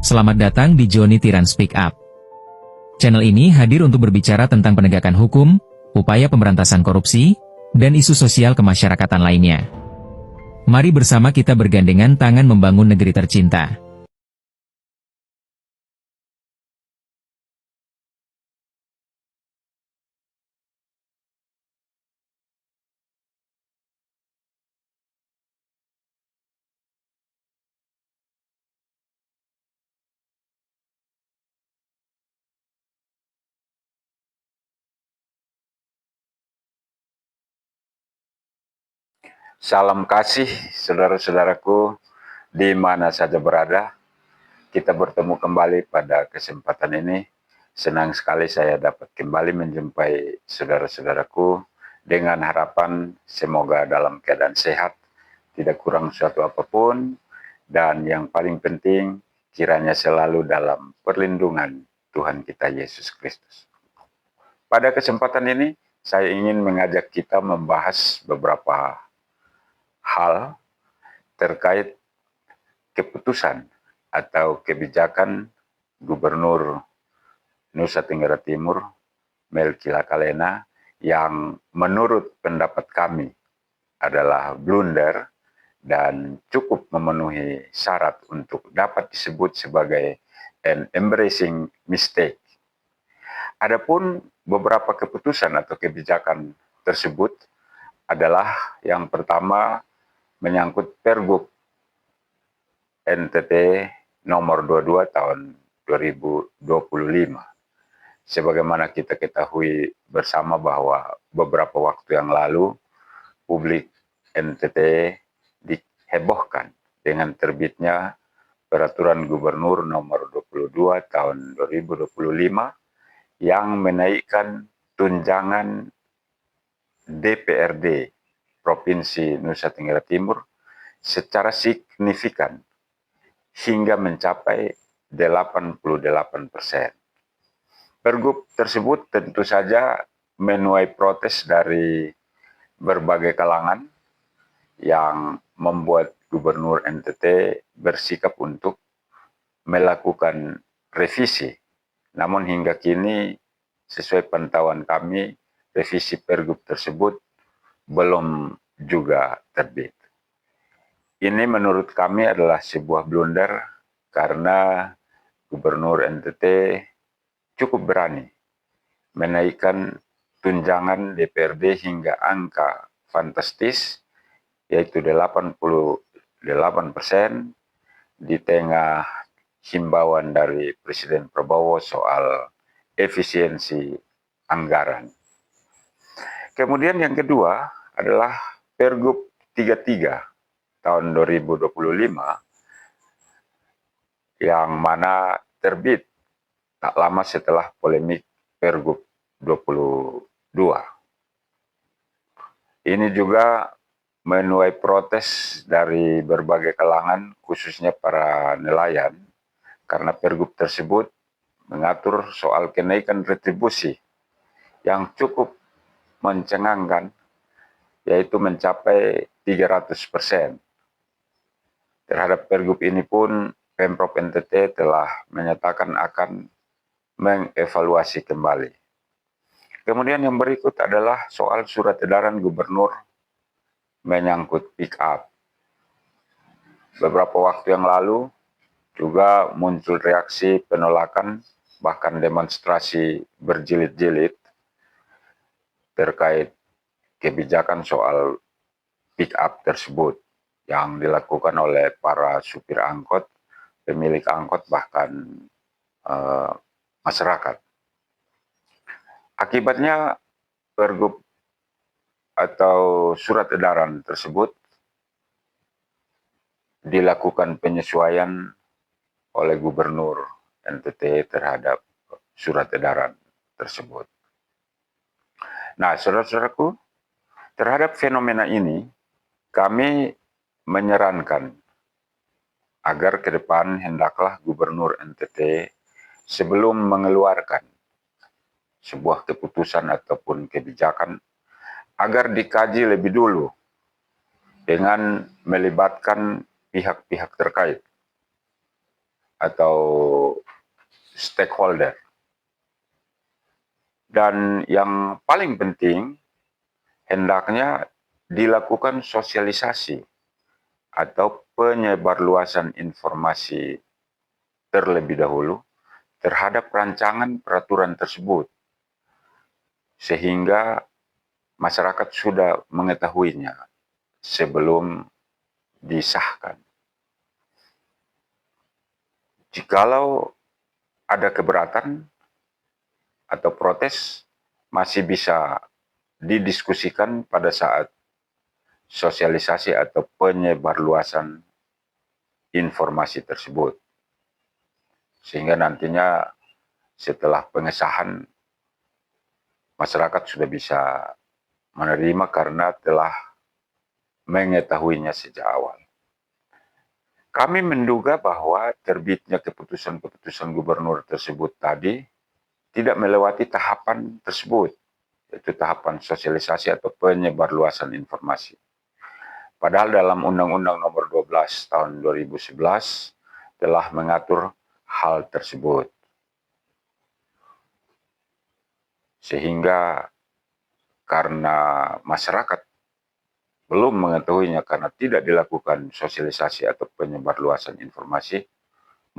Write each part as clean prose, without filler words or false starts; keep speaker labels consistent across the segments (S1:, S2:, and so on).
S1: Selamat datang di Joni Tiran Speak Up. Channel ini hadir untuk berbicara tentang penegakan hukum, upaya pemberantasan korupsi, dan isu sosial kemasyarakatan lainnya. Mari bersama kita bergandengan tangan membangun negeri tercinta.
S2: Salam kasih saudara-saudaraku di mana saja berada. Kita bertemu kembali pada kesempatan ini. Senang sekali saya dapat kembali menjumpai saudara-saudaraku dengan harapan semoga dalam keadaan sehat, tidak kurang suatu apapun, dan yang paling penting kiranya selalu dalam perlindungan Tuhan kita Yesus Kristus. Pada kesempatan ini saya ingin mengajak kita membahas beberapa hal terkait keputusan atau kebijakan Gubernur Nusa Tenggara Timur, Melki Lakalena, yang menurut pendapat kami adalah blunder dan cukup memenuhi syarat untuk dapat disebut sebagai an embarrassing mistake. Adapun beberapa keputusan atau kebijakan tersebut adalah yang pertama menyangkut Pergub NTT nomor 22 tahun 2025. Sebagaimana kita ketahui bersama bahwa beberapa waktu yang lalu publik NTT dihebohkan dengan terbitnya Peraturan Gubernur nomor 22 tahun 2025 yang menaikkan tunjangan DPRD Provinsi Nusa Tenggara Timur secara signifikan hingga mencapai 88%. Pergub tersebut tentu saja menuai protes dari berbagai kalangan yang membuat Gubernur NTT bersikap untuk melakukan revisi. Namun hingga kini sesuai pantauan kami, revisi Pergub tersebut belum juga terbit. Ini menurut kami adalah sebuah blunder karena Gubernur NTT cukup berani menaikkan tunjangan DPRD hingga angka fantastis, yaitu 88% di tengah himbauan dari Presiden Prabowo soal efisiensi anggaran. Kemudian yang kedua adalah Pergub 33 tahun 2025 yang mana terbit tak lama setelah polemik Pergub 22. Ini juga menuai protes dari berbagai kalangan, khususnya para nelayan, karena Pergub tersebut mengatur soal kenaikan retribusi yang cukup mencengangkan, yaitu mencapai 300%. Terhadap Pergub ini pun Pemprov NTT telah menyatakan akan mengevaluasi kembali. Kemudian yang berikut adalah soal surat edaran gubernur menyangkut pick up. Beberapa waktu yang lalu juga muncul reaksi penolakan, bahkan demonstrasi berjilid-jilid terkait kebijakan soal pick up tersebut yang dilakukan oleh para supir angkot, pemilik angkot, bahkan masyarakat. Akibatnya Pergub atau surat edaran tersebut dilakukan penyesuaian oleh Gubernur NTT terhadap surat edaran tersebut. Nah, saudara-saudaraku, terhadap fenomena ini, kami menyarankan agar ke depan hendaklah Gubernur NTT sebelum mengeluarkan sebuah keputusan ataupun kebijakan agar dikaji lebih dulu dengan melibatkan pihak-pihak terkait. atau stakeholder. Dan yang paling penting, hendaknya dilakukan sosialisasi atau penyebarluasan informasi terlebih dahulu terhadap rancangan peraturan tersebut, sehingga masyarakat sudah mengetahuinya sebelum disahkan. Jikalau ada keberatan atau protes, masih bisa didiskusikan pada saat sosialisasi atau penyebarluasan informasi tersebut. Sehingga nantinya setelah pengesahan, masyarakat sudah bisa menerima karena telah mengetahuinya sejak awal. Kami menduga bahwa terbitnya keputusan-keputusan gubernur tersebut tadi tidak melewati tahapan tersebut, yaitu tahapan sosialisasi atau penyebarluasan informasi. Padahal dalam Undang-Undang Nomor 12 Tahun 2011 telah mengatur hal tersebut. Sehingga karena masyarakat belum mengetahuinya karena tidak dilakukan sosialisasi atau penyebarluasan informasi,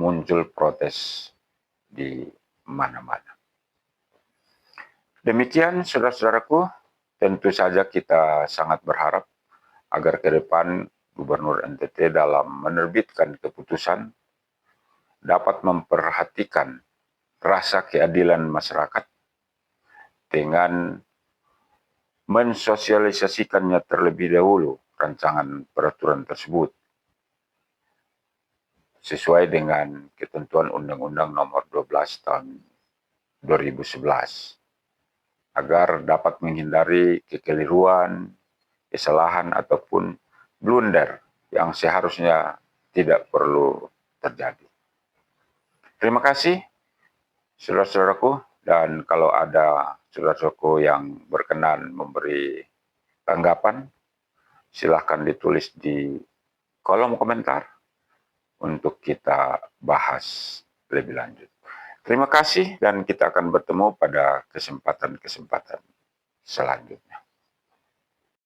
S2: muncul protes di mana-mana. Demikian, saudara-saudaraku, tentu saja kita sangat berharap agar ke depan Gubernur NTT dalam menerbitkan keputusan dapat memperhatikan rasa keadilan masyarakat dengan mensosialisasikannya terlebih dahulu rancangan peraturan tersebut sesuai dengan ketentuan Undang-Undang Nomor 12 Tahun 2011 agar dapat menghindari kekeliruan, kesalahan ataupun blunder yang seharusnya tidak perlu terjadi. Terima kasih saudara-saudaraku, dan kalau ada saudara-saudaraku yang berkenan memberi tanggapan, silahkan ditulis di kolom komentar untuk kita bahas lebih lanjut. Terima kasih dan kita akan bertemu pada kesempatan-kesempatan selanjutnya.